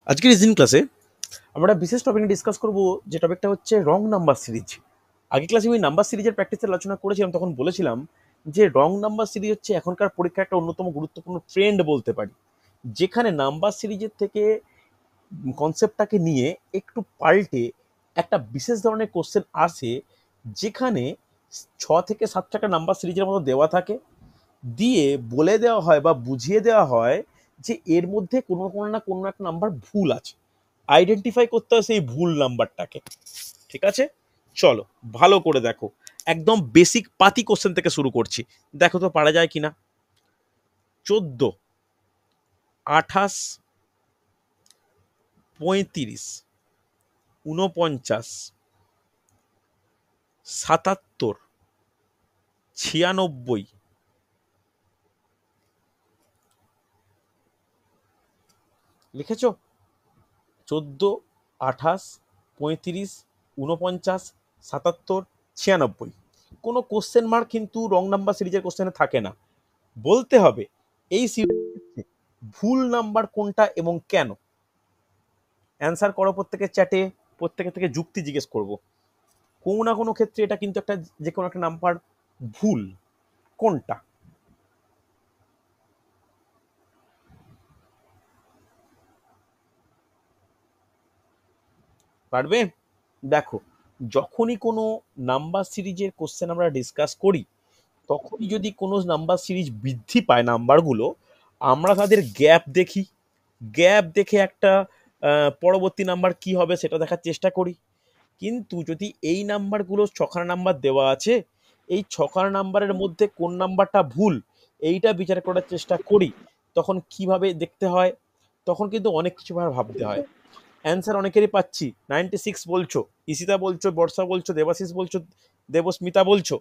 আজকের রিজনিং ক্লাসে আমরা বিশেষ টপিক নিয়ে ডিসকাস করব, যে টপিকটা হচ্ছে রং নাম্বার সিরিজ। আগের ক্লাসে আমি নাম্বার সিরিজের প্র্যাকটিসের আলোচনা করেছিলাম, তখন বলেছিলাম যে রং নাম্বার সিরিজ হচ্ছে এখনকার পরীক্ষার একটা অন্যতম গুরুত্বপূর্ণ ট্রেন্ড বলতে পারি, যেখানে নাম্বার সিরিজের থেকে কনসেপ্টটাকে নিয়ে একটু পাল্টে একটা বিশেষ ধরনের কোশ্চেন আসে, যেখানে 6 থেকে 7টা নাম্বার সিরিজের মতো দেওয়া থাকে, দিয়ে বলে দেওয়া হয় বা বুঝিয়ে দেওয়া হয় যে এর মধ্যে কোনো একটা নাম্বার ভুল আছে, আইডেন্টিফাই করতে হয় সেই ভুল নাম্বারটাকে। ঠিক আছে, চলো ভালো করে দেখো, একদম বেসিক পাতি কোশ্চেন থেকে শুরু করছি, দেখো তো পারা যায় কিনা। 14, 28, 35, 49, 77, 96, লিখেছো? 14, 28, 35, 49, 77, 96। কোনো কোশ্চেন মার্ক কিন্তু রং নাম্বার সিরিজের কোশ্চেনে থাকে না। বলতে হবে এই সিরিজে ভুল নাম্বার কোনটা এবং কেন। অ্যান্সার করো প্রত্যেকের চ্যাটে, প্রত্যেকের থেকে যুক্তি জিজ্ঞেস করব। কোনো না কোনো ক্ষেত্রে এটা কিন্তু একটা, যে কোনো একটা নাম্বার ভুল, কোনটা? পারবে? দেখো, যখনই কোনো নাম্বার সিরিজের কোশ্চেন আমরা ডিসকাস করি, তখনই যদি কোনো নাম্বার সিরিজ বৃদ্ধি পায় নাম্বারগুলো, আমরা তাদের গ্যাপ দেখি, গ্যাপ দেখে একটা পরবর্তী নাম্বার কি হবে সেটা দেখার চেষ্টা করি। কিন্তু যদি এই নাম্বারগুলো ছখানা নাম্বার দেওয়া আছে, এই ছখানা নাম্বারের মধ্যে কোন নাম্বারটা ভুল এইটা বিচার করার চেষ্টা করি, তখন কিভাবে দেখতে হয়? তখন কিন্তু অনেক কিছু ভাবতে হয়। অ্যান্সার অনেকেরই পাচ্ছি, 96 বলছো, ইসিতা বলছো, বর্ষা বলছো, দেবাশিস বলছো, দেবস্মিতা বলছো,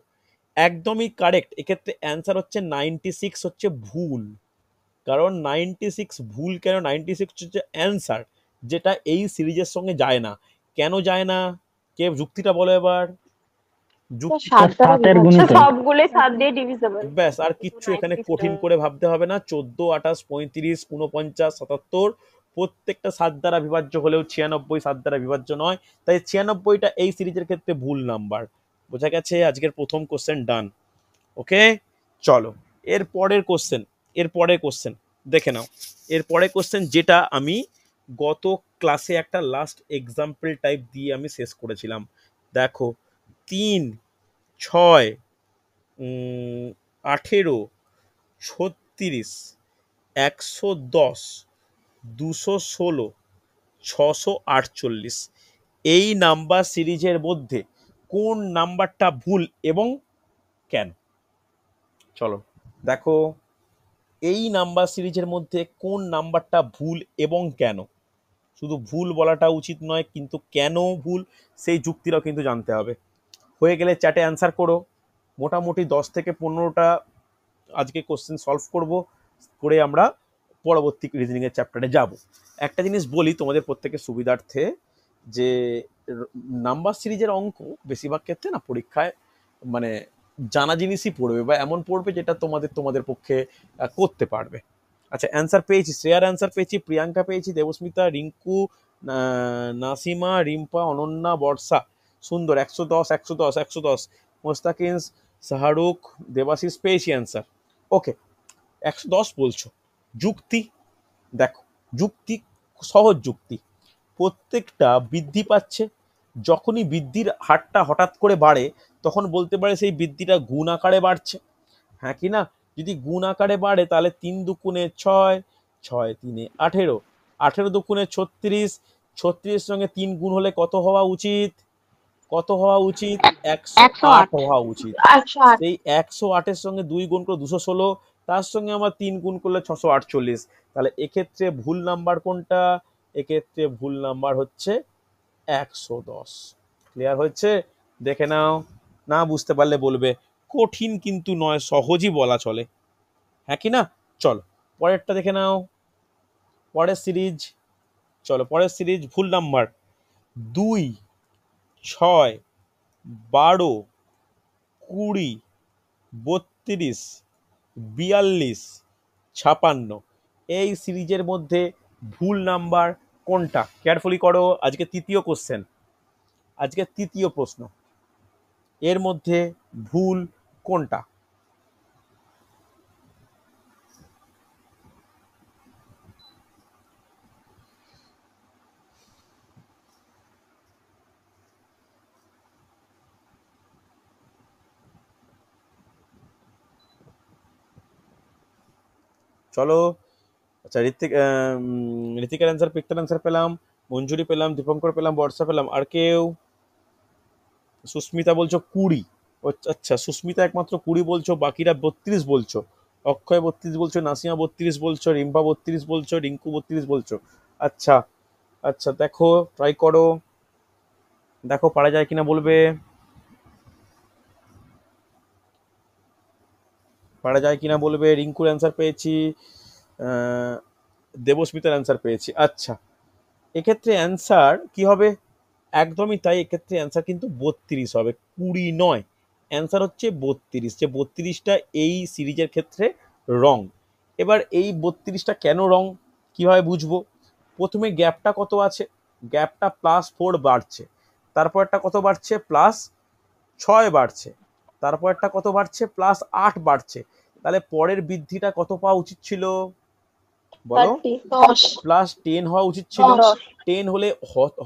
একদমই কারেক্ট। এক্ষেত্রে অ্যান্সার হচ্ছে 96 হচ্ছে ভুল। কারণ 96 ভুল কেন? 96 হচ্ছে অ্যান্সার, যেটা এই সিরিজের সঙ্গে যায় না। কেন যায় না? কে যুক্তিটা বলো এবার। যুক্তি, সাত দ্বারা সাতের বিভাজ্য। গুণিতক। সবগুলোই 7 দিয়ে ডিভিজিবল। ব্যাস, আর কিচ্ছু এখানে কঠিন করে ভাবতে হবে না। 14, 28, 35, 49, 77 প্রত্যেকটা 7 দ্বারা বিভাজ্য হলেও 96 7 দ্বারা বিভাজ্য নয়, তাই 96টা এই সিরিজের ক্ষেত্রে ভুল নাম্বার। বোঝা গেছে? আজকের প্রথম কোশ্চেন ডান। ওকে, চলো এর পরের কোশ্চেন, এর পরের কোশ্চেন দেখে নাও। এর পরের কোশ্চেন যেটা আমি গত ক্লাসে একটা লাস্ট এক্সাম্পল টাইপ দিয়ে আমি শেষ করেছিলাম। দেখো, 3, 6, 18, 36, 110, 216, 648, এই নাম্বার সিরিজের মধ্যে কোন নাম্বারটা ভুল এবং কেন? চলো দেখো, এই নাম্বার সিরিজের মধ্যে কোন নাম্বারটা ভুল এবং কেন। শুধু ভুল বলাটা উচিত নয়, কিন্তু কেন ভুল সেই যুক্তিটাও কিন্তু জানতে হবে। হয়ে গেলে চ্যাটে অ্যান্সার করো। মোটামুটি 10 থেকে 15টা আজকে কোশ্চেন সলভ করব, করে আমরা পরবর্তী রিজনিংয়ের চ্যাপ্টারে যাব। একটা জিনিস বলি তোমাদের প্রত্যেকের সুবিধার্থে, যে নাম্বার সিরিজের অঙ্ক বেশিরভাগ ক্ষেত্রে না পরীক্ষায় মানে জানা জিনিসই পড়বে, বা এমন পড়বে যেটা তোমাদের তোমাদের পক্ষে করতে পারবে। আচ্ছা, অ্যান্সার পেয়েছি, শ্রেয়ার অ্যান্সার পেয়েছি, প্রিয়াঙ্কা পেয়েছি, দেবস্মিতা, রিঙ্কু, নাসিমা, রিম্পা, অনন্যা, বর্ষা, সুন্দর, 110, 110, 110, মোস্তাকিন, শাহরুখ, দেবাশিস পেয়েছি অ্যান্সার। ওকে, 110 বলছো। যুক্তি দেখো, যুক্তি সহজ যুক্তি, প্রত্যেকটা বৃদ্ধি পাচ্ছে, যখনই বৃদ্ধির হারটা হঠাৎ করে বাড়ে, তখন বলতে পারে সেই বৃদ্ধিটা গুণ আকারে বাড়ছে। হ্যাঁ কি না? যদি গুণ আকারে বাড়ে তাহলে 3 দুগুণে 6, 6 3 18, 18 দুগুণে 36, 36 সঙ্গে 3 গুণ হলে কত হওয়া উচিত? কত হওয়া উচিত? 108 108। হওয়া উচিত। 108। সেই 108-এর সঙ্গে 2 গুণ করে 216, তার সঙ্গে আমার 3 গুণ করলে 648। তাহলে এক্ষেত্রে ভুল নাম্বার কোনটা? এক্ষেত্রে ভুল নাম্বার হচ্ছে 110। ক্লিয়ার হচ্ছে? দেখে নাও, না বুঝতে পারলে বলবে। কঠিন কিন্তু নয়, সহজই বলা চলে। হ্যাঁ কি না? চলো পরেরটা দেখে নাও, পরের সিরিজ। চলো পরের সিরিজ, ভুল নাম্বার 2, 6, 12, 20, 32, 42, 56, এই সিরিজের মধ্যে ভুল নাম্বার কোনটা? কেয়ারফুলি করো, আজকে তৃতীয় কোশ্চেন, আজকে তৃতীয় প্রশ্ন, এর মধ্যে ভুল কোনটা? চলো। আচ্ছা, ঋতিকার অ্যান্সার, পিকটার অ্যান্সার পেলাম, মঞ্জুরি পেলাম, দীপঙ্কর পেলাম, বর্ষা পেলাম, আর কেউ? সুস্মিতা বলছো 20। আচ্ছা, সুস্মিতা একমাত্র 20 বলছো, বাকিরা 32 বলছো। অক্ষয় 32 বলছো, নাসিমা 32 বলছো, রিম্পা 32 বলছো, রিঙ্কু 32 বলছো। আচ্ছা আচ্ছা, দেখো ট্রাই করো, দেখো পারা যায় কিনা বলবে, পারা যায় কিনা বলবে। রিঙ্কুর অ্যান্সার পেয়েছি, আহ, দেবস্মিতার অ্যান্সার পেয়েছি। আচ্ছা, এক্ষেত্রে অ্যান্সার কি হবে? একদমই তাই, এক্ষেত্রে অ্যান্সার কিন্তু 32 হবে, 20 নয়। অ্যান্সার হচ্ছে 32, যে 32টা এই সিরিজের ক্ষেত্রে রং। এবার এই 32টা কেন রং, কিভাবে বুঝবো? প্রথমে গ্যাপটা কত আছে? গ্যাপটা +4 বাড়ছে, তারপর একটা কত বাড়ছে? +6 বাড়ছে, তারপর একটা কত বাড়ছে? +8 বাড়ছে। তাহলে পরের বৃদ্ধিটা কত পাওয়া উচিত ছিল বলো? 10। +10 হওয়া উচিত ছিল। 10। 10 হলে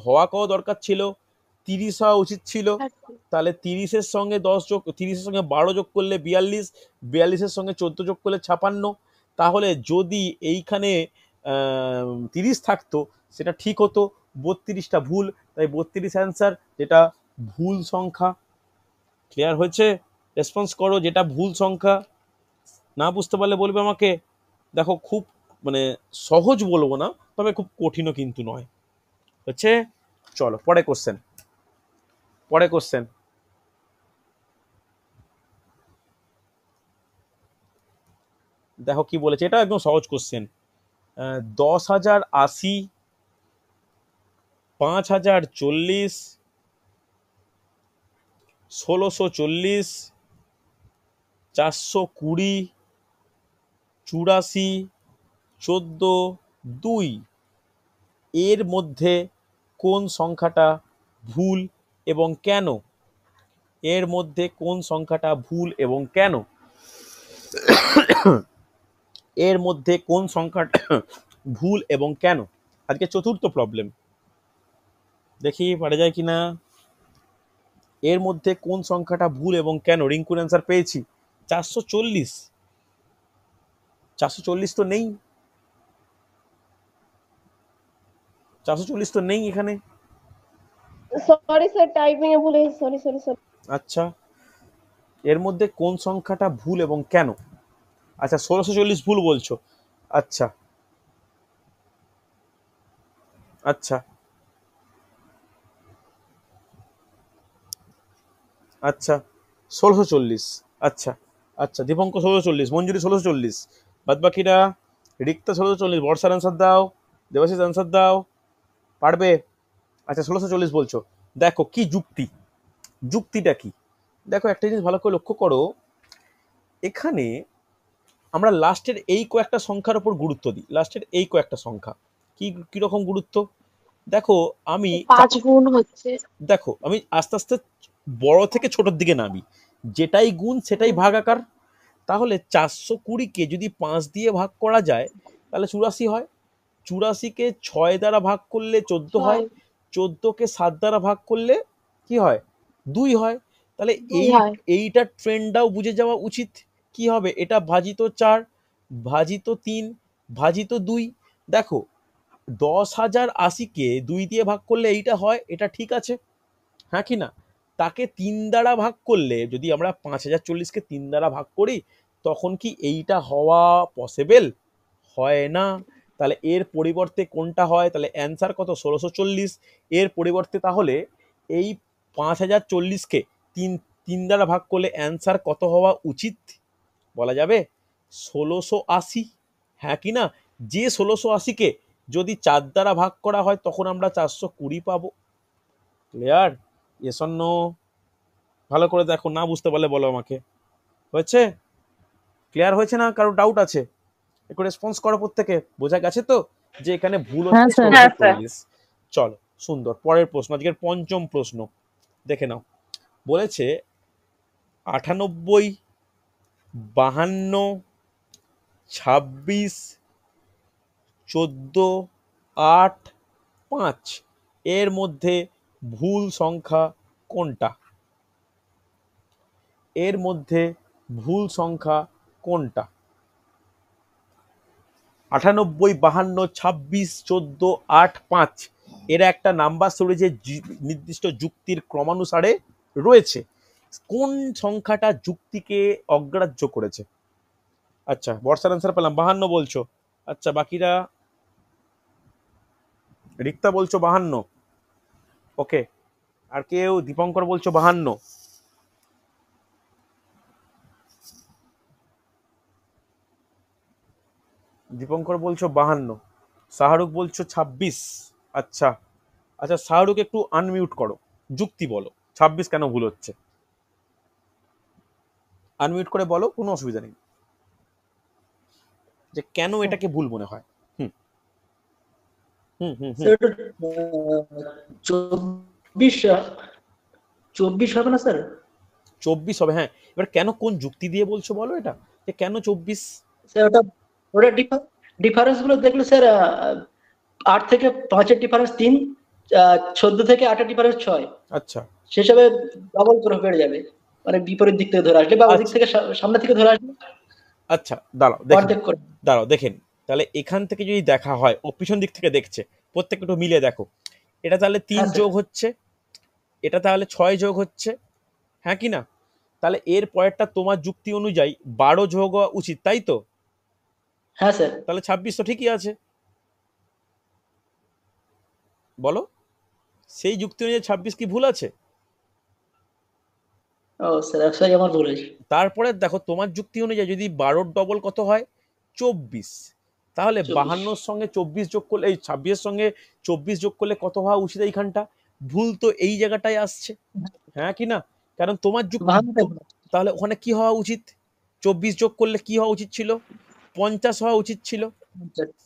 হওয়া কত দরকার ছিল? 30 হওয়া উচিত ছিল। তাহলে 30-এর সঙ্গে 10 যোগ, 30-এর সঙ্গে 12 যোগ করলে 42, 42-এর সঙ্গে 14 যোগ করলে 56। তাহলে যদি এইখানে 30 থাকতো সেটা ঠিক হতো, 32টা ভুল, তাই 32 অ্যান্সার, যেটা ভুল সংখ্যা। ক্লিয়ার হয়েছে? রেসপন্স করো যেটা ভুল সংখ্যা। না বুঝতে পারলে বলবে আমাকে। দেখো খুব মানে সহজ বলবো না, তবে খুব কঠিনও কিন্তু নয়, হচ্ছে। চলো পরে কোশ্চেন, পরে কোশ্চেন। দেখো কি বলেছে, এটা একদম সহজ কোশ্চেন। 10,080, 5,040, 1,640, 420, 84, 14, 2 এর মধ্যে কোন সংখ্যাটা ভুল এবং কেন? এর মধ্যে কোন সংখ্যাটা ভুল এবং কেন? এর মধ্যে কোন সংখ্যাটা ভুল এবং কেন? আজকে চতুর্থ প্রবলেম, দেখি পারা যায় কিনা। এর মধ্যে কোন সংখ্যাটা ভুল এবং কেন? রিঙ্কুর অ্যান্সার পেয়েছি 440। 440 তো নেই, 440 তো নেই এখানে। সরি স্যার, টাইপিং এ ভুলে গেছি, সরি সরি সরি। আচ্ছা, এর মধ্যে কোন সংখ্যাটা ভুল এবং কেন? আচ্ছা, 1640 ভুল বলছো। আচ্ছা আচ্ছা আচ্ছা, 1640। আচ্ছা আচ্ছা, দীপঙ্ক 1640, মঞ্জুরি 1640, বাদ বাকিরা? রিক্তা 1640, বর্ষার অ্যান্সার দাও, দেবাশিস অ্যান্সার দাও, পারবে? আচ্ছা, 1640 বলছো। দেখো কি যুক্তি, যুক্তিটা কি? দেখো একটা জিনিস ভালো করে লক্ষ্য করো, এখানে আমরা লাস্টের এই কয়েকটা সংখ্যার উপর গুরুত্ব দিই, লাস্টের এই কয়েকটা সংখ্যা কি কিরকম গুরুত্ব? দেখো আমি 5 গুণ হচ্ছে। দেখো আমি আস্তে আস্তে বড় থেকে ছোটোর দিকে নামি, যেটাই গুণ সেটাই ভাগাকার। তাহলে 420-কে যদি 5 দিয়ে ভাগ করা যায় তাহলে 84 হয়, 84-কে 6 দ্বারা ভাগ করলে 14 হয়, 6। 14-কে 7 দ্বারা ভাগ করলে কি হয়? 2 হয়। তাহলে 2 এই হয়। এইটার ট্রেন্ডটাও বুঝে যাওয়া উচিত। কি হবে? এটা ভাজিত 4, ভাজিত 3, ভাজিত 2। দেখো 10,080-কে 2 দিয়ে ভাগ করলে এইটা হয়, এটা ঠিক আছে, হ্যাঁ কি না? তাকে 3 দ্বারা ভাগ করলে, যদি আমরা 5,040-কে 3 দ্বারা ভাগ করি, তখন কি এইটা হওয়া পসিবল? হয় না। তাহলে এর পরিবর্তে কোনটা হয়? তাহলে অ্যান্সার কত? 1640। এর পরিবর্তে তাহলে এই 5,040-কে তিন তিন দ্বারা ভাগ করলে অ্যান্সার কত হওয়া উচিত বলা যাবে? 1680, হ্যাঁ কি না? যে 1680-কে যদি 4 দ্বারা ভাগ করা হয় তখন আমরা 420 পাবো। ক্লিয়ার? Yes or no? ভালো করে দেখো, না বুঝতে পারলে বলো আমাকে। হয়েছে? ক্লিয়ার হয়েছে না? কারো ডাউট আছে? একটু রেসপন্স করো প্রত্যেকে, বোঝা গেছে তো? যে এখানে ভুল হ্যাঁ হচ্ছে স্যার। টোটাল 40। চলো সুন্দর, পরের প্রশ্ন, আজকের পঞ্চম প্রশ্ন দেখে নাও। বলেছে 98, 52, 26, 14, 8, 5 এর মধ্যে ভুল সংখ্যা কোনটা? এর মধ্যে ভুল সংখ্যা কোনটা? 98, 52, 26, 14, 8, 5 এরা একটা নাম্বার সিরিজে নির্দিষ্ট যুক্তির ক্রমানুসারে রয়েছে। কোন সংখ্যাটা যুক্তিকে অগ্রাহ্য করেছে? আচ্ছা, বর্ষার অ্যান্সার পেলাম, 52 বলছো। আচ্ছা, বাকিরা? রিক্তা বলছো 52, ওকে। আর কেউ? দীপঙ্কর বলছো 52, দীপঙ্কর বলছো 52, শাহরুখ বলছো 26। আচ্ছা আচ্ছা, শাহরুখ একটু আনমিউট করো, যুক্তি বলো 26 কেন ভুল হচ্ছে, আনমিউট করে বলো, কোনো অসুবিধা নেই, যে কেন এটাকে ভুল মনে হয়। হুম হুম হুম হুম স্যার ওটা 24 24 হবে না স্যার? 24 হবে, হ্যাঁ। এবার কেন, কোন যুক্তি দিয়ে বলছো বলো এটা, যে কেন 24? স্যার ওটা ওটা ডিফারেন্স গুলো দেখলে স্যার 8 থেকে 5 এর ডিফারেন্স 3, 14 থেকে 8 এর ডিফারেন্স 6, আচ্ছা সেসবে ডবল করে বেড়ে যাবে, মানে বিপরীত দিক থেকে ধরে আসলে বা ওদিক আচ্ছা থেকে সামনে থেকে ধরে আসলে আচ্ছা, দাঁড়াও দেখেন, অর্ধেক করে। দাঁড়াও দেখেন, তাহলে এখান থেকে যদি দেখা হয়, ও পিছন দিক থেকে দেখছে, প্রত্যেকটা একটু মিলিয়ে দেখো। এটা তাহলে 3 হ্যাঁ স্যার। যোগ হচ্ছে, এটা তাহলে 6 যোগ হচ্ছে, হ্যাঁ কি না? তাহলে এর পরেরটা তোমার যুক্তি অনুযায়ী 12 যোগ হওয়া উচিত, তাই তো? হ্যাঁ স্যার। তাহলে 26 তো ঠিকই আছে, বলো সেই যুক্তি অনুযায়ী 26 কি ভুল আছে? ও স্যার সরি, আমার ভুল হয়েছে। তারপরে দেখো, তোমার যুক্তি অনুযায়ী যদি 12 ডবল কত হয়? 24। তাহলে 24। 52 সঙ্গে 24 যোগ করলে, এই 26 সঙ্গে 24 যোগ করলে কত হওয়া উচিত এইখানটা? ভুল তো এই জায়গাটায় আসছে, হ্যাঁ কি না? কারণ তোমার যুক্তি, 52 তাহলে ওখানে কি হওয়া উচিত? 24 যোগ করলে কি হওয়া উচিত ছিল? 50 হওয়া উচিত ছিল,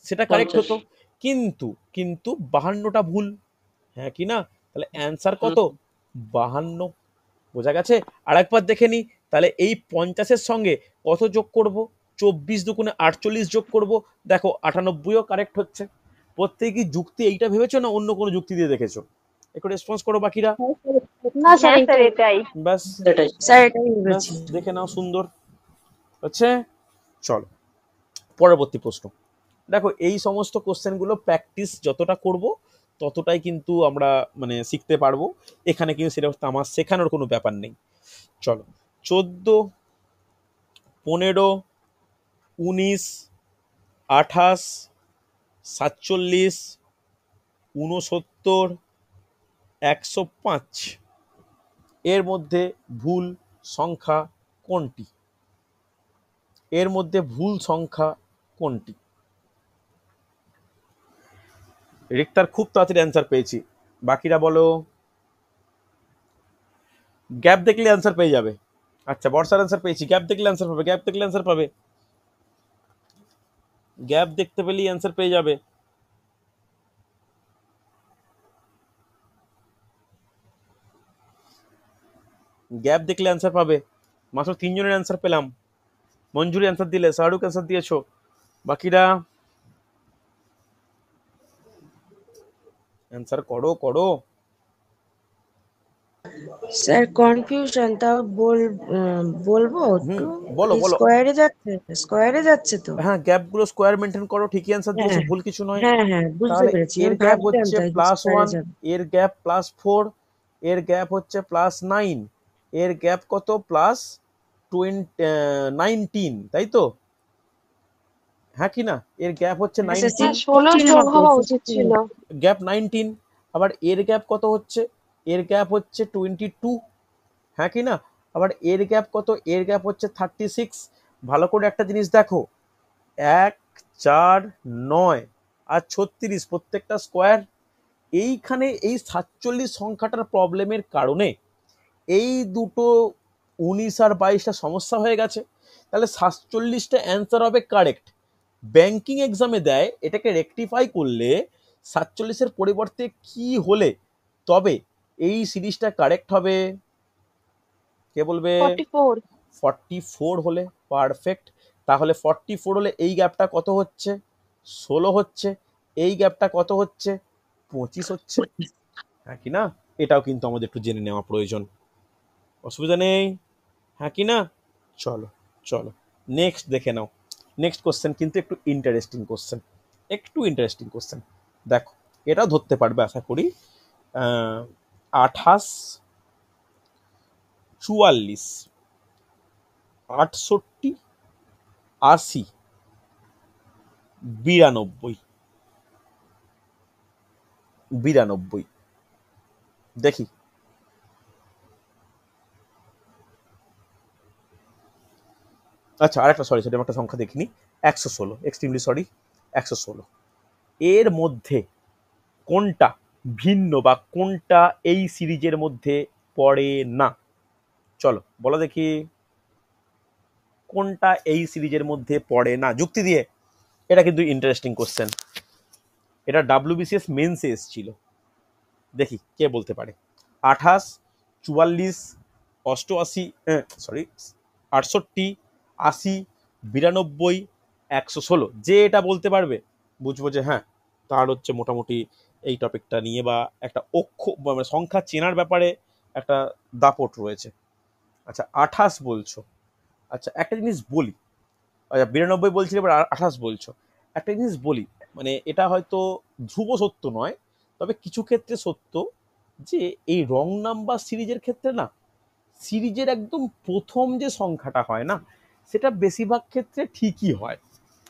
সেটা কারেক্ট 50। হতো। কিন্তু কিন্তু 52টা ভুল, হ্যাঁ কি না? তাহলে অ্যান্সার কত? 52। বোঝা গেছে? আরেকবার দেখে নি, তাহলে এই 50-এর সঙ্গে কত যোগ করব? 24 দুগুণে 48 যোগ করব, দেখো 98ও কারেক্ট হচ্ছে। প্রত্যেকে যুক্তি এইটা ভেবেছো না অন্য কোনো যুক্তি দিয়ে দেখেছো? একটু রেসপন্স করো বাকিরা। না স্যার, হ্যাঁ স্যার এটাই। ব্যাস এটাই স্যার এটাই ব্যাস, ভেবেছি। দেখে নাও, সুন্দর হচ্ছে। চলো পরবর্তী প্রশ্ন। দেখো, এই সমস্ত কোশ্চেনগুলো প্র্যাকটিস যতটা করব ততটাই কিন্তু আমরা মানে শিখতে পারবো। এখানে কিন্তু সেটা আমার শেখানোর কোনো ব্যাপার নেই। চলো, 14, 15, 19, 28, 47, 69, 105 এর মধ্যে ভুল সংখ্যা কোনটি? এর মধ্যে ভুল সংখ্যা কোনটি? রিক্তার খুব তাড়াতাড়ি অ্যান্সার পেয়েছি, বাকিরা বলো। গ্যাপ দেখলে অ্যান্সার পেয়ে যাবে। আচ্ছা, বর্ষার অ্যান্সার পেয়েছি, গ্যাপ দেখলে অ্যান্সার পাবে, গ্যাপ দেখলে অ্যান্সার পাবে, গ্যাপ দেখতে পেলেই অ্যান্সার পেয়ে যাবে। গ্যাপ দেখলে অ্যান্সার পাবে। মাত্র 3 জনের অ্যান্সার পেলাম। মঞ্জুরি অ্যান্সার দিলে, শাহরুখ অ্যান্সার দিয়েছো, বাকিরা অ্যান্সার করো করো। স্যার কনফিউশন, তাও বলবো একটু। বলো বলো। স্কোয়ারে যাচ্ছে তো। হ্যাঁ, গ্যাপগুলো স্কোয়ার মেনটেন করো, ঠিকই অ্যান্সার দিয়েছো, হ্যাঁ ভুল কিছু নয়। হ্যাঁ হ্যাঁ, বুঝতে তাহলে পেরেছি, এর আমি গ্যাপ ভাবতাম হচ্ছে তাই স্কোয়ারে +1, যাবে। এর গ্যাপ +4, এর গ্যাপ হচ্ছে +9, এর গ্যাপ কত? +19, তাই তো? হ্যাঁ কি না? এর গ্যাপ হচ্ছে হ্যাঁ স্যার, 19, 16 যোগ হওয়া উচিত 16 ছিল। গ্যাপ 19। আবার এর গ্যাপ কত হচ্ছে? এর গ্যাপ হচ্ছে 22, হ্যাঁ কি না? আবার এর গ্যাপ কত? এর গ্যাপ হচ্ছে 36। ভালো করে একটা জিনিস দেখো, 1, 4, 9 আর 36 প্রত্যেকটা স্কোয়ার। এইখানে এই 47 সংখ্যাটার প্রবলেমের কারণে এই দুটো 19 আর 22টা সমস্যা হয়ে গেছে। তাহলে 47টা অ্যান্সার হবে কারেক্ট। ব্যাংকিং এক্সামে দেয়, এটাকে রেকটিফাই করলে 47-এর পরিবর্তে কি হলে তবে এই সিরিজটা কারেক্ট হবে? কে বলবে? 44 44 হলে পারফেক্ট। তাহলে 44 হলে এই গ্যাপটা কত হচ্ছে? 16 হচ্ছে। এই গ্যাপটা কত হচ্ছে? 25 হচ্ছে। হ্যাঁ কি না? এটাও কিন্তু আমাদের একটু জেনে নেওয়া প্রয়োজন। অসুবিধা নেই, হ্যাঁ কি না? চলো চলো নেক্সট দেখে নাও। নেক্সট কোশ্চেন কিন্তু একটু ইন্টারেস্টিং কোশ্চেন, একটু ইন্টারেস্টিং কোশ্চেন। দেখো এটাও ধরতে পারবে আশা করি। 28, 44, 68, 80, 92, 92 দেখি। আচ্ছা আরেকটা সরি সেটা একটা সংখ্যা দেখিনি, 116, এক্সট্রিমলি সরি, 116। এর মধ্যে কোনটা ভিন্ন বা কোনটা এই সিরিজের মধ্যে পড়ে না? চলো বলো দেখি, কোনটা এই সিরিজের মধ্যে পড়ে না যুক্তি দিয়ে। এটা কিন্তু ইন্টারেস্টিং কোশ্চেন, এটা WBCS মেন্সে এসেছিল। দেখি কে বলতে পারে। 28, 44, 88, 68, 80, 92, 116, যে এটা বলতে পারবে বুঝবো যে হ্যাঁ তার হচ্ছে মোটামুটি এই টপিকটা নিয়ে বা একটা মানে সংখ্যা চেনার ব্যাপারে একটা দাপট রয়েছে। আচ্ছা 28 বলছো, আচ্ছা একটা জিনিস বলি, আচ্ছা 92 বলছিলে এবার 28 বলছো, একটা জিনিস বলি, মানে এটা হয়তো ধ্রুব সত্য নয়, তবে কিছু ক্ষেত্রে সত্য যে এই রং নাম্বার সিরিজের ক্ষেত্রে না, সিরিজের একদম প্রথম যে সংখ্যাটা হয় না সেটা বেশিরভাগ ক্ষেত্রে ঠিকই হয়,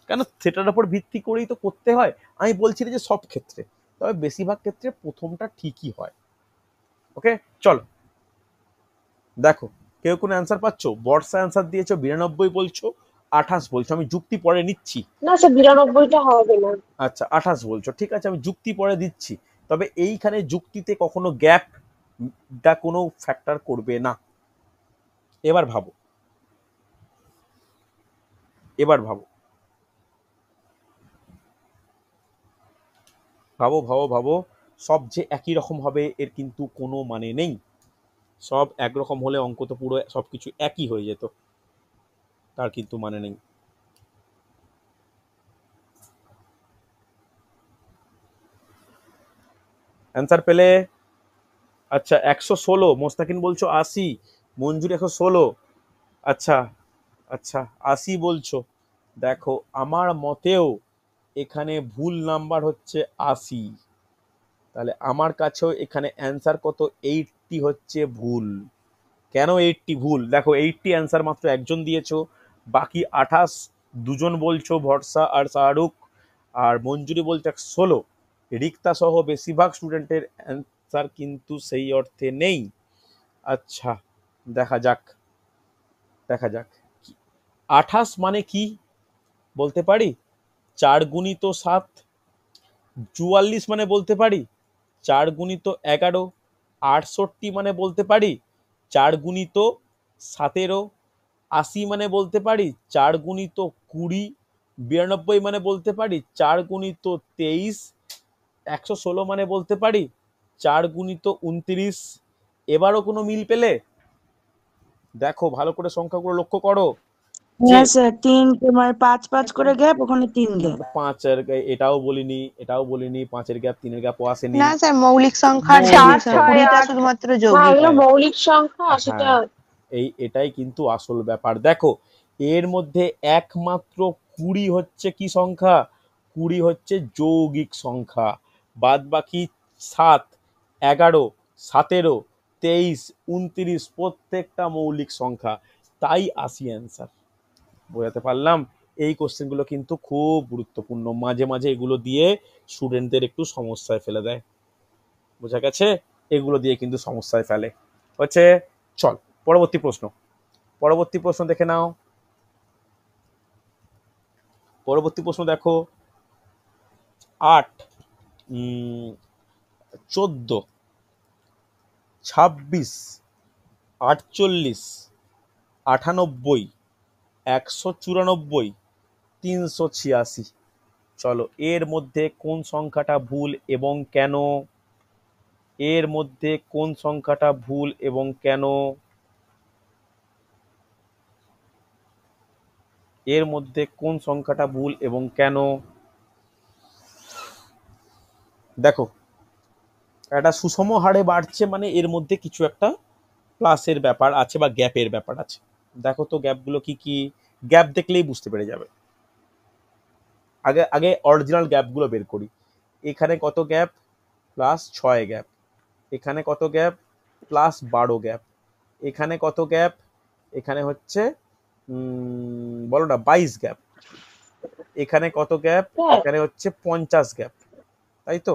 কেন সেটার উপর ভিত্তি করেই তো করতে হয়। আমি বলছি না যে সব ক্ষেত্রে, তবে বেশিরভাগ ক্ষেত্রে প্রথমটা ঠিকই হয়। ওকে চলো দেখো কেউ কোনো অ্যান্সার পাচ্ছ? বর্ষা অ্যান্সার দিয়েছো 92 বলছো, 28 বলছো, আমি যুক্তি পরে নিচ্ছি। না স্যার 92টা হবে না। আচ্ছা 28 বলছো, ঠিক আছে আমি যুক্তি পরে দিচ্ছি, তবে এইখানে যুক্তিতে কখনো গ্যাপ দা কোনো ফ্যাক্টর করবে না। এবার ভাবো, এবার ভাবো, ভাবো ভাবো ভাবো, সব যে একই রকম হবে এর কিন্তু কোনো মানে নেই। সব একরকম হলে অঙ্ক তো পুরো সবকিছু একই হয়ে যেত, তার কিন্তু মানে নেই। অ্যান্সার পেলে? আচ্ছা 116, মোস্তাকিন বলছো 80, মঞ্জুর 116, আচ্ছা আচ্ছা 80 বলছো। দেখো আমার মতেও এখানে ভুল নাম্বার হচ্ছে 80, তাহলে আমার কাছেও এখানে অ্যান্সার কত? 80 হচ্ছে ভুল। কেন 80 ভুল? দেখো 80 অ্যান্সার মাত্র একজন দিয়েছো, বাকি 28 দুজন বলছো, ভরসা আর শাহরুখ, আর মঞ্জুরি বলছে 116, রিক্তা সহ বেশিরভাগ স্টুডেন্টের অ্যান্সার কিন্তু সেই অর্থে নেই। আচ্ছা দেখা যাক, দেখা যাক 28 মানে কি বলতে পারি? 4 গুণিত 7। 44 মানে বলতে পারি 4 গুণিত 11। 68 মানে বলতে পারি 4 গুণিত 17। 80 মানে বলতে পারি 4 গুণিত 20। 92 মানে বলতে পারি 4 গুণিত 23। 116 মানে বলতে পারি 4 গুণিত 29। এবারও কোনো মিল পেলে? দেখো ভালো করে সংখ্যাগুলো লক্ষ্য করো যে হ্যাঁ স্যার, 3 তোমার 5 করে গ্যাপ, ওখানে 3 গ্যাপ। 5-এর এটাও বলিনি, এটাও বলিনি, 5-এর গ্যাপ 3-এর গ্যাপও আসেনি। না স্যার, মৌলিক সংখ্যার মৌলিক চার, ডেফিনিশন ছয়, 20টা আট। শুধুমাত্র হ্যাঁ যৌগিক। এগুলো মৌলিক সংখ্যা, সেটা হ্যাঁ এটাই কিন্তু আসল ব্যাপার। দেখো এর মধ্যে একমাত্র 20 হচ্ছে কি সংখ্যা? 20 হচ্ছে যৌগিক সংখ্যা, বাদ বাকি 7, 11, 17, 23, 29 প্রত্যেকটা মৌলিক সংখ্যা, তাই 80 অ্যান্সার। বোঝাতে পারলাম? এই কোশ্চেনগুলো কিন্তু খুব গুরুত্বপূর্ণ, মাঝে মাঝে এগুলো দিয়ে স্টুডেন্টদের একটু সমস্যায় ফেলে দেয়, বোঝা গেছে? এগুলো দিয়ে কিন্তু সমস্যায় ফেলে হচ্ছে। চল পরবর্তী প্রশ্ন, পরবর্তী প্রশ্ন দেখে নাও। পরবর্তী প্রশ্ন দেখো 8, 14, 26, 48, 98, 194, 386। চলো, এর মধ্যে কোন সংখ্যাটা ভুল এবং কেন? এর মধ্যে কোন সংখ্যাটা ভুল এবং কেন? এর মধ্যে কোন সংখ্যাটা ভুল এবং কেন? দেখো, একটা সুষম হারে বাড়ছে মানে এর মধ্যে কিছু একটা প্লাসের ব্যাপার আছে বা গ্যাপের ব্যাপার আছে। দেখো তো গ্যাপগুলো কি কি? গ্যাপ দেখলেই বুঝতে পেরে যাবে। আগে আগে অরিজিনাল গ্যাপগুলো বের করি। এখানে কত গ্যাপ? +6 গ্যাপ। এখানে কত গ্যাপ? +12 গ্যাপ। এখানে কত গ্যাপ? এখানে হচ্ছে বলো না, 22 গ্যাপ। এখানে কত গ্যাপ? স্যার এখানে হচ্ছে 50 গ্যাপ, তাই তো?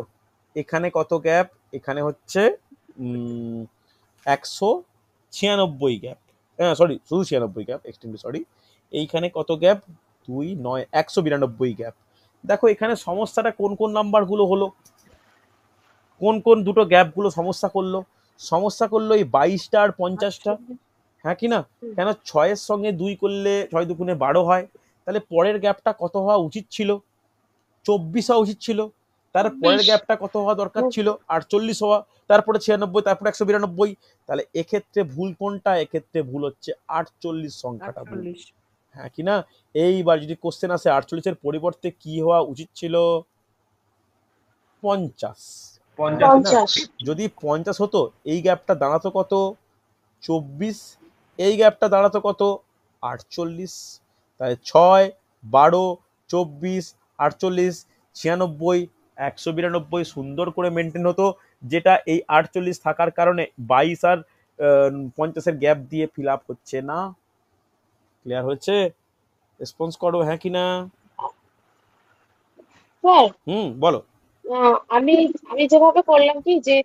এখানে কত গ্যাপ? এখানে হচ্ছে 196 গ্যাপ। হ্যাঁ সরি, শুধু 96 গ্যাপ, এক্সট্রিমলি সরি। এইখানে কত গ্যাপ? 2 9 192 গ্যাপ। দেখো এখানে সমস্যাটা কোন কোন নাম্বারগুলো হলো, কোন কোন দুটো গ্যাপগুলো সমস্যা করলো? সমস্যা করলো এই 22টা আর 50টা, হ্যাঁ কি না? কেন 6-এর সঙ্গে 2 করলে 6 দুগুণে 12 হয়। তাহলে পরের গ্যাপটা কত হওয়া উচিত ছিল? 24 হওয়া উচিত ছিল। তার পরের গ্যাপটা কত হওয়া দরকার ছিল? 48 হওয়া। তারপরে 96, তারপরে 192। তাহলে এক্ষেত্রে ভুল কোনটা? এক্ষেত্রে ভুল হচ্ছে 48 সংখ্যাটা ভুল, 48। হ্যাঁ কি না? এইবার যদি কোশ্চেন আসে 48-এর পরিবর্তে কি হওয়া উচিত ছিল? 50, হ্যাঁ কি না? 50। যদি 50 হতো এই গ্যাপটা দাঁড়াতো কত? 24। এই গ্যাপটা দাঁড়াতো কত? 48। তাই 6 12 24 48 96 192 সুন্দর করে মেনটেন হতো, যেটা এই 48 থাকার কারণে 22 আর 50-এর গ্যাপ দিয়ে ফিল আপ হচ্ছে না। ক্লিয়ার হয়েছে? রেসপন্স করো, হ্যাঁ কি না? স্যার বলো। আমি আমি যেভাবে করলাম কি যে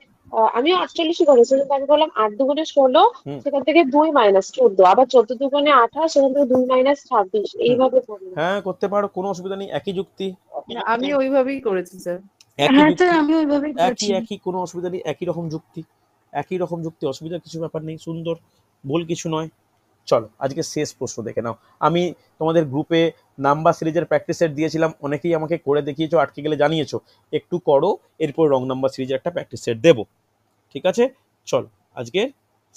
আমি 48 করেছি, কিন্তু আমি করলাম 8 দুগুণে 16, হুম সেখান থেকে 2 - 14, আবার 14 দুগুণে 28, সেখান থেকে 2 - 26, হুম এইভাবে করলাম। হ্যাঁ করতে পারো, কোনো অসুবিধা নেই, একই যুক্তি। আমি ওইভাবেই করেছি স্যার। একই হ্যাঁ স্যার, যুক্তি, আমি ওইভাবেই একই করেছি। একই কোনো অসুবিধা নেই, একই রকম যুক্তি, একই রকম যুক্তি, অসুবিধার কিছু ব্যাপার নেই, সুন্দর, ভুল কিছু নয়। চলো আজকে শেষ প্রশ্ন দেখে নাও। আমি তোমাদের গ্রুপে নাম্বার সিরিজের প্র্যাকটিস সেট দিয়েছিলাম, অনেকেই আমাকে করে দেখিয়েছো, আটকে গেলে জানিয়েছো, একটু করো, এরপর রং নাম্বার সিরিজের একটা প্র্যাকটিস সেট দেবো, ঠিক আছে? চলো আজকে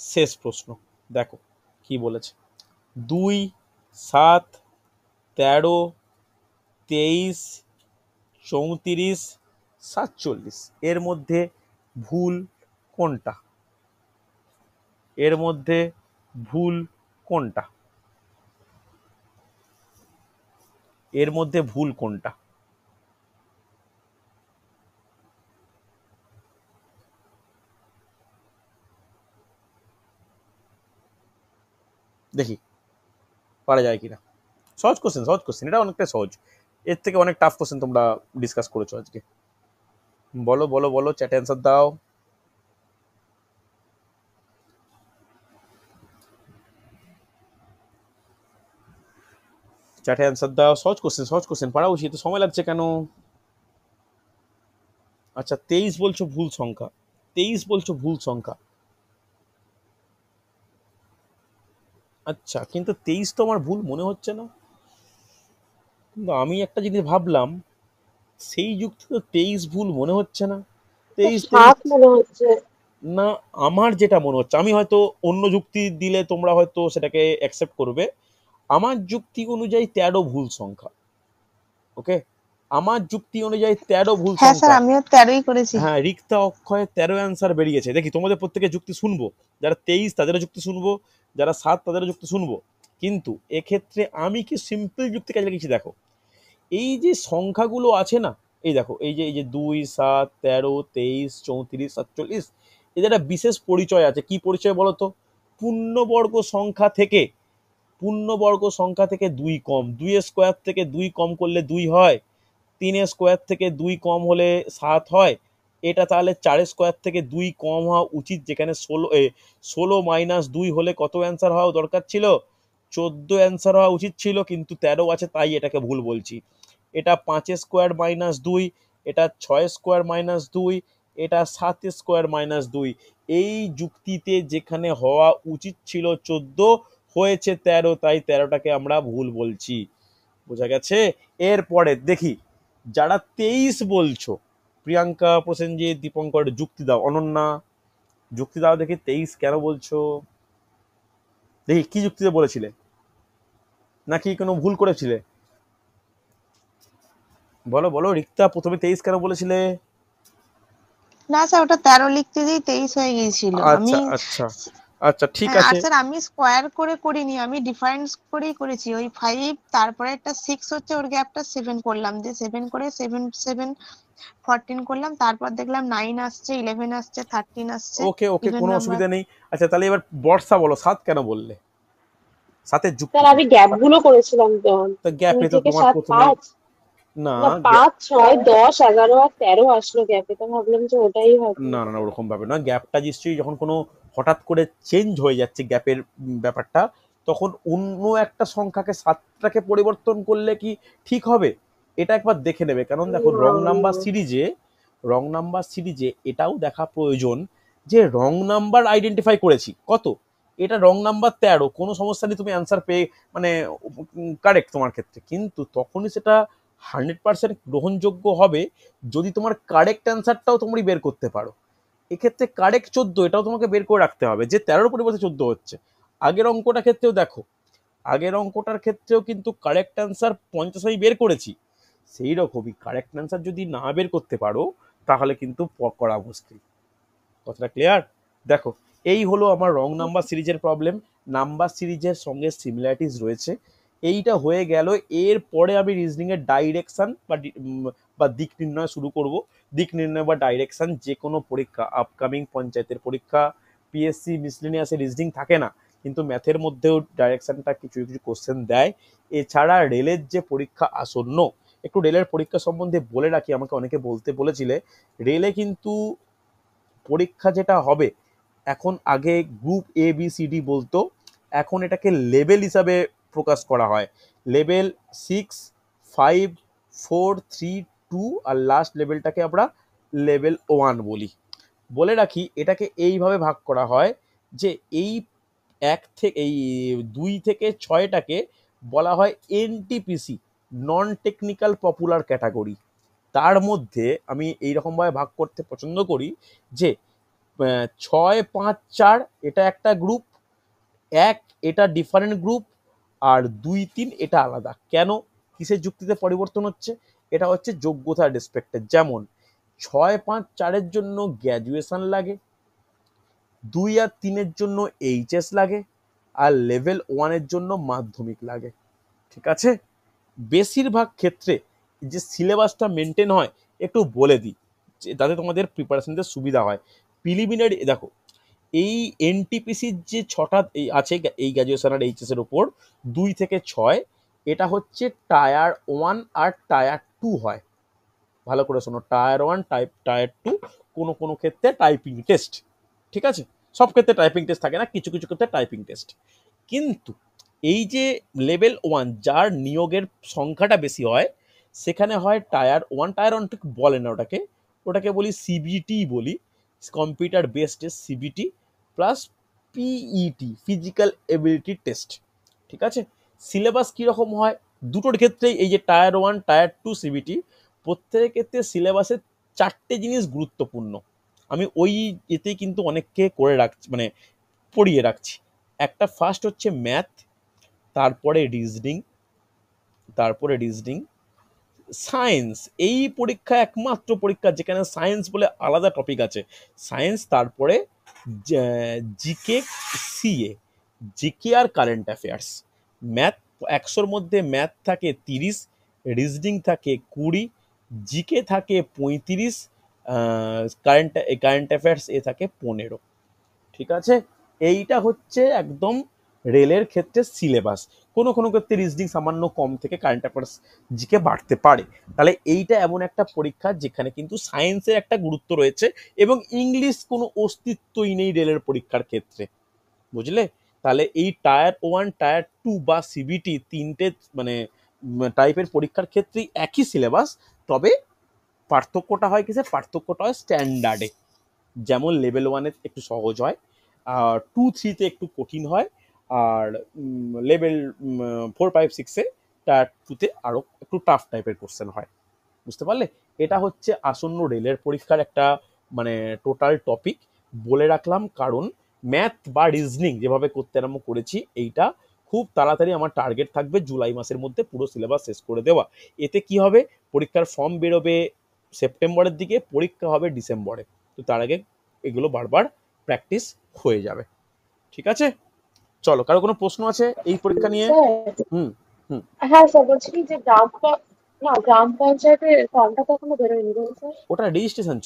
শেষ প্রশ্ন দেখো কি বলেছে। 2 7 13 23 34 47 এর মধ্যে ভুল কোনটা? এর মধ্যে ভুল কোনটা? এর মধ্যে ভুল কোনটা? দেখি পারা যায় কিনা। সহজ কোশ্চেন, সহজ কোশ্চেন, এটা অনেকটা সহজ, এর থেকে অনেক টাফ কোশ্চেন তোমরা ডিসকাস করেছো আজকে। বলো বলো বলো, চ্যাটে অ্যান্সার দাও। চ্যাটে অ্যান্সার দাও, সহজ কোশ্চেন, সহজ কোশ্চেন, পারা উচিত, তো সময় লাগছে কেন? আচ্ছা 23 বলছো ভুল সংখ্যা, 23 বলছো ভুল সংখ্যা, আচ্ছা কিন্তু 23 তো আমার ভুল মনে হচ্ছে না। কিন্তু আমি একটা জিনিস ভাবলাম, সেই যুক্তি তো 23 ভুল মনে হচ্ছে না। 23 7 23 মনে হচ্ছে। না, আমার যেটা মনে হচ্ছে, আমি হয়তো অন্য যুক্তি দিলে তোমরা হয়তো সেটাকে অ্যাকসেপ্ট করবে, আমার যুক্তি অনুযায়ী 13 ভুল সংখ্যা। ওকে, আমার যুক্তি অনুযায়ী 13 ভুল হ্যাঁ স্যার, সংখ্যা। আমিও 13ই করেছি। হ্যাঁ, রিক্তা অক্ষয়ে 13 অ্যান্সার বেরিয়েছে। দেখি তোমাদের প্রত্যেকের যুক্তি শুনবো, যারা 23 তাদেরও যুক্তি শুনবো, যারা 7 তাদেরও যুক্তি শুনবো। কিন্তু এক্ষেত্রে আমি কি সিম্পল যুক্তি কাজে লাগিয়েছি, দেখো এই যে সংখ্যাগুলো আছে না, এই দেখো এই যে 2 7 13 23 34 47, এদের একটা বিশেষ পরিচয় আছে। কি পরিচয় বলো তো? পূর্ণবর্গ সংখ্যা থেকে, পূর্ণবর্গ সংখ্যা থেকে 2 কম, 2 এর স্কোয়ার থেকে 2 কম করলে 2 হয়, 3 এর স্কোয়ার থেকে 2 কম হলে 7 হয়। এটা তাহলে 4 এর স্কোয়ার থেকে 2 কম হওয়া উচিত, যেখানে 16 - 2 হলে কত অ্যান্সার হওয়া দরকার ছিল? 14 অ্যান্সার হওয়া উচিত ছিল, কিন্তু 13 আছে, তাই এটাকে ভুল বলছি। এটা 5 স্কোয়ার মাইনাস 2, এটা 6 স্কোয়ার মাইনাস 2, এটা 7 স্কোয়ার মাইনাস 2। এই যুক্তিতে যেখানে হওয়া উচিত ছিল 14 হয়েছে 13, তাই 13টাকে আমরা ভুল বলছি। বোঝা গেছে? এরপরে দেখি যারা 23 বলছো, প্রিয়াঙ্কা, প্রসেনজিৎ, দীপঙ্কর, যুক্তি দাও। অনন্যা, যুক্তি দাও দেখি 23 কেন বলছো। দেখি কি যুক্তিতে বলেছিলে, নাকি কোনো ভুল করেছিলে? বলো বলো রিক্তা, প্রথমে 23 কেন বলেছিলে? না স্যার, ওটা 13 লিখতে যেই 23 হয়ে গিয়েছিল। আমি আচ্ছা আচ্ছা আচ্ছা, ঠিক হ্যাঁ, আর আছে। স্যার আমি স্কোয়ার করে করিনি, আমি ডিফারেন্স করেই করেছি। ওই 5 তারপরে একটা 6 হচ্ছে, ওর গ্যাপটা 7 করলাম, দিয়ে 7 করে 7 7 14 করলাম, তারপর দেখলাম 9 আসছে, 11 আসছে, 13 আসছে, ওকে ওকে, ইভেন কোনো নাম্বার। অসুবিধা নেই। আচ্ছা তাহলে এবার বর্ষা বলো, 7 কেন বললে? 7-এর যুক্তি স্যার কি? আমি গ্যাপ গুলো করেছিলাম তো, তো গ্যাপে 2 তো থেকে তোমার 7, প্রথমে 5 না না, 5 6 10 11 আর 13 আসলো গ্যাপে, তো ভাবলাম যে ওটাই হয়তো। না না না, ওরকম ভাবে না। গ্যাপটা নিশ্চয়ই যখন কোনো হঠাৎ করে চেঞ্জ হয়ে যাচ্ছে গ্যাপের ব্যাপারটা, তখন অন্য একটা সংখ্যাকে 7টাকে পরিবর্তন করলে কি ঠিক হবে? এটা একবার দেখে নেবে, কারণ দেখো রং নাম্বার সিরিজে এটাও দেখা প্রয়োজন যে রং নাম্বার আইডেন্টিফাই করেছি কত, এটা রং নাম্বার 13, কোনো সমস্যা নেই, তুমি অ্যান্সার পেয়ে মানে কারেক্ট তোমার ক্ষেত্রে, কিন্তু তখনই সেটা 100% গ্রহণযোগ্য হবে যদি তোমার কারেক্ট অ্যান্সারটাও তুমি বের করতে পারো। এক্ষেত্রে কারেক্ট 14 এটাও তোমাকে বের করে রাখতে হবে, যে 13 পরিবর্তে 14 হচ্ছে। আগের অঙ্কটার ক্ষেত্রেও দেখো, আগের অঙ্কটার ক্ষেত্রেও কিন্তু কারেক্ট অ্যান্সার 50 আমি বের করেছি। সেই রকমই কারেক্ট অ্যান্সার যদি না বের করতে পারো তাহলে কিন্তু করা মুশকিল। কথাটা ক্লিয়ার? দেখো, এই হলো আমার রং নাম্বার সিরিজের প্রবলেম। নাম্বার সিরিজের সঙ্গে সিমিলারিটিস রয়েছে, এইটা হয়ে গেল। এরপরে আমি রিজনিং এর ডাইরেকশন বা দিক নির্ণয় শুরু করব। দিক নির্ণয় বা ডাইরেকশন যে কোনো পরীক্ষা, আপকামিং পঞ্চায়েতের পরীক্ষা, পিএসসি মিসলেনিয়াসে রিজনিং থাকে না, কিন্তু ম্যাথের মধ্যেও ডাইরেকশনটা কিছু কিছু কোশ্চেন দেয়। এছাড়া রেলের যে পরীক্ষা আসন্ন, একটু রেলের পরীক্ষা সম্বন্ধে বলে রাখি, আমাকে অনেকে বলতে বলেছিলে। রেলে কিন্তু পরীক্ষা যেটা হবে, এখন আগে group A B C D বলতো, এখন এটাকে লেভেল হিসাবে প্রকাশ করা হয়। লেভেল 6 5 4 3 2, আর লাস্ট লেভেলটাকে আমরা লেভেল 1 বলি। বলে রাখি এটাকে এইভাবে ভাগ করা হয় যে এই 2 থেকে 6টাকে বলা হয় NTPC, non technical popular category. তার মধ্যে আমি এইরকমভাবে ভাগ করতে পছন্দ করি যে 6 5 4 এটা একটা গ্রুপ, 1 এটা ডিফারেন্ট গ্রুপ, আর 2 3 এটা আলাদা। কেন, কিসের যুক্তিতে পরিবর্তন হচ্ছে? এটা হচ্ছে যোগ্যতার রেসপেক্টে। যেমন 6 5 4-এর জন্য গ্র্যাজুয়েশন লাগে, 2 আর 3-এর জন্য এইচএস লাগে, আর লেভেল 1-এর জন্য মাধ্যমিক লাগে। ঠিক আছে? বেশিরভাগ ক্ষেত্রে যে সিলেবাসটা মেনটেন হয় একটু বলে দিই, যাতে তোমাদের প্রিপারেশন নিতে সুবিধা হয়। প্রিলিমিনারি দেখো, এই এনটিপিসির যে 6টা আছে এই গ্র্যাজুয়েশন আর এইচএস এর উপর, 2 থেকে 6, এটা হচ্ছে টায়ার 1 আর টায়ার 2 হয়। ভালো করে শোনো, টায়ার 1 টায়ার 2, কোনো কোনো ক্ষেত্রে টাইপিং টেস্ট। ঠিক আছে? সব ক্ষেত্রে টাইপিং টেস্ট থাকে না, কিছু কিছু ক্ষেত্রে টাইপিং টেস্ট। কিন্তু এই যে লেভেল 1 যার নিয়োগের সংখ্যাটা বেশি হয়, সেখানে হয় টায়ার 1, টায়ার 1 ঠিক বলে না ওটাকে, ওটাকে বলি সিবিটি বলি, computer based test, CBT plus PET, physical ability test. ঠিক আছে? সিলেবাস কীরকম হয় দুটোর ক্ষেত্রেই, এই যে টায়ার 1 টায়ার 2 সিবিটি, প্রত্যেকের ক্ষেত্রে সিলেবাসে 4টে জিনিস গুরুত্বপূর্ণ। আমি ওই এতেই কিন্তু অনেককে করে রাখছি, মানে পড়িয়ে রাখছি। একটা ফার্স্ট হচ্ছে ম্যাথ, তারপরে রিজনিং, সায়েন্স। এই পরীক্ষা একমাত্র পরীক্ষা যেখানে সায়েন্স বলে আলাদা টপিক আছে, সায়েন্স, তারপরে জিকে, সিএ, জিকে আর কারেন্ট অ্যাফেয়ার্স। ম্যাথ 100-র মধ্যে ম্যাথ থাকে 30, রিজনিং থাকে 20, জিকে থাকে 35, কারেন্ট অ্যাফেয়ার্স থাকে 15। ঠিক আছে? এইটা হচ্ছে একদম রেলের ক্ষেত্রে সিলেবাস। কোনো কোনো ক্ষেত্রে রিজনিং সামান্য কম থেকে কারেন্ট অ্যাফেয়ার্স জিকে বাড়তে পারে। তাহলে এইটা এমন একটা পরীক্ষা যেখানে কিন্তু সায়েন্সের একটা গুরুত্ব রয়েছে, এবং ইংলিশ কোনো অস্তিত্বই নেই রেলের পরীক্ষার ক্ষেত্রে। বুঝলে? তাহলে এই টায়ার 1 টায়ার 2 বা সিবিটি 3টে মানে টাইপের পরীক্ষার ক্ষেত্রেই একই সিলেবাস, তবে পার্থক্যটা হয় কিসে? পার্থক্যটা হয় স্ট্যান্ডার্ডে। যেমন লেভেল 1-এ একটু সহজ হয়, আর 2 3-তে একটু কঠিন হয়, আর লেভেল 4 5 6-এ টায়ার 2-তে আরও একটু টাফ টাইপের কোশ্চেন হয়। বুঝতে পারলে? এটা হচ্ছে আসন্ন রেলের পরীক্ষার একটা মানে টোটাল টপিক বলে রাখলাম, কারণ ম্যাথ বা রিজনিং যেভাবে করতে আরম্ভ করেছি এইটা খুব তাড়াতাড়ি আমার টার্গেট থাকবে জুলাই মাসের মধ্যে পুরো সিলেবাস শেষ করে দেওয়া। এতে কি হবে, পরীক্ষার ফর্ম বেরোবে সেপ্টেম্বরের দিকে, পরীক্ষা হবে ডিসেম্বরে, তো তার আগে এগুলো বারবার প্র্যাকটিস হয়ে যাবে। ঠিক আছে, চলো, কারো কোনো প্রশ্ন আছে এই পরীক্ষা নিয়ে? স্যার হুম হুম হ্যাঁ স্যার, বলছি কি যে গ্রাম পঞ্চায়েতের ফর্মটা তো এখনো বেরোয়নি বলুন স্যার। ওটা রেজিস্ট্রেশন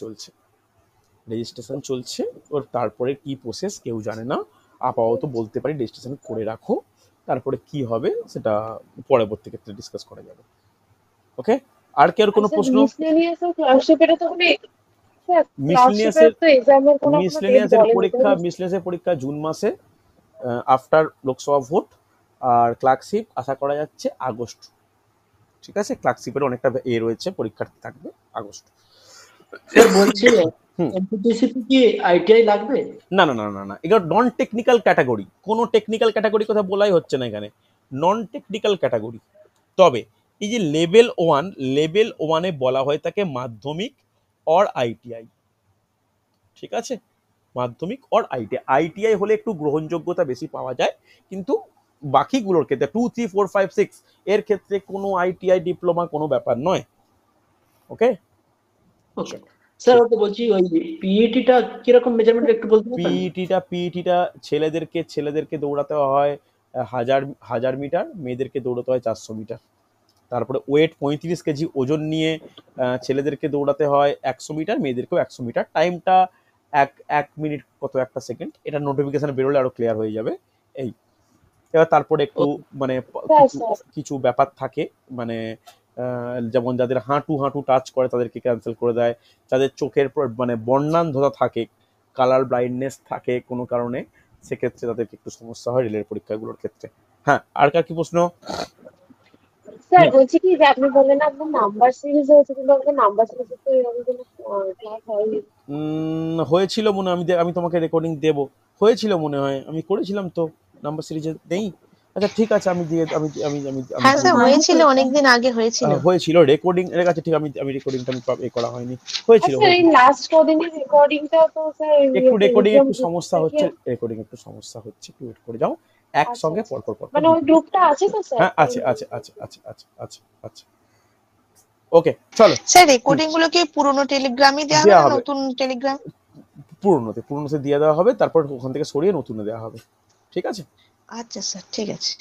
চলছে, ওর তারপরে কি প্রসেস কেউ জানে না, আপাতত বলতে পারি রেজিস্ট্রেশন করে রাখো, তারপরে কি হবে সেটা পরবর্তী ক্ষেত্রে ডিসকাস করা যাবে। ওকে, আর কি আর কোনো আচ্ছা, প্রশ্ন? মিসলেনিয়াস ও ক্লার্কশিপের তো স্যার ক্লার্কশিপের মিসলেনিয়াসের তো এক্সামের কোনো এখনো ডেট বলেনি, তাই না? মিসলেনিয়াসের পরীক্ষা জুন মাসে আফটার লোকসভা ভোট, আর ক্লার্কশিপ আশা করা যাচ্ছে আগস্ট। ঠিক আছে, ক্লার্কশিপের অনেকটা রয়েছে, পরীক্ষার্থী থাকবে আগস্ট। স্যার বলছি হুম। এমপিপিসিতে কি আইটিআই লাগবে? না না না না না, এগুলো নন টেকনিক্যাল ক্যাটাগরি, কোনো টেকনিক্যাল ক্যাটাগরি কথা বলাই হচ্ছে না এখানে, নন টেকনিক্যাল ক্যাটাগরি। তবে এই যে লেভেল ওয়ানে বলা হয় তাকে মাধ্যমিক অর আইটিআই। ঠিক আছে, মাধ্যমিক অর আইটিআই। আইটিআই হলে একটু গ্রহণযোগ্যতা বেশি পাওয়া যায়, কিন্তু বাকিগুলোর ক্ষেত্রে 2, 3, 4, 5, 6 এর ক্ষেত্রে কোনো আইটিআই ডিপ্লোমা কোনো ব্যাপার নয়। ওকে, ওকে স্যার, ওকে বলছি ওই পিইটিটা কিরকম মেজারমেন্ট একটু বলতে পারবেন? পিইটিটা ছেলেদেরকে দৌড়াতে হয় 1000 মিটার, মেয়েদেরকে দৌড়াতে হয় 400 মিটার। তারপরে ওয়েট 35 কেজি ওজন নিয়ে ছেলেদেরকে দৌড়াতে হয় 100 মিটার, মেয়েদেরকেও 100 মিটার। টাইমটা 1 মিনিট কত একটা সেকেন্ড, এটা নোটিফিকেশন বেরোলে আরো ক্লিয়ার হয়ে যাবে। এই এবার তারপরে একটু মানে কিছু ব্যাপার থাকে, মানে যেমন যাদের হাঁটু টাচ করে তাদেরকে ক্যান্সেল করে দেয়, যাদের চোখের মানে বর্ণান্ধতা থাকে, কালার ব্লাইন্ডনেস থাকে কোনো কারণে, সেক্ষেত্রে তাদেরকে একটু সমস্যা হয় রেলের পরীক্ষাগুলোর ক্ষেত্রে। হ্যাঁ, আর কার কি প্রশ্ন? স্যার বলছি কি যে আপনি বললেন আপনার নাম্বার সিরিজ হয়েছে, কিন্তু আমাদের নাম্বার সিরিজে তো এরকম কোনো ক্লাস হয়নি। হয়েছিল মনে হয়, আমি তোমাকে রেকর্ডিং দেবো, হয়েছিল মনে হয়, আমি করেছিলাম তো, নাম্বার সিরিজে নেই। আচ্ছা ঠিক আছে, আমি দিয়ে আমি আমি আমি হ্যাঁ স্যার, আমি হয়েছিল অনেকদিন আগে হয়েছিল। হয়েছিল রেকর্ডিং এর কাছে, ঠিক আমি রেকর্ডিংটা আমি করা হয়নি, হয়েছিল। স্যার এই লাস্ট কদিনের রেকর্ডিংটা তো স্যার একটু রেকর্ডিং একটু সমস্যা হচ্ছে, একটু ওয়েট করে যাও, একসঙ্গে পর মানে ওই গ্রুপটা আছে তো স্যার? হ্যাঁ আছে। ওকে, চলো। স্যার রেকর্ডিং গুলো কি পুরনো টেলিগ্রামই দেওয়া হবে না নতুন টেলিগ্রাম? পুরনোতে দিয়ে দেওয়া হবে, তারপর ওখান থেকে সরিয়ে নতুনে দেওয়া হবে। ঠিক আছে? আচ্ছা স্যার, ঠিক আছে।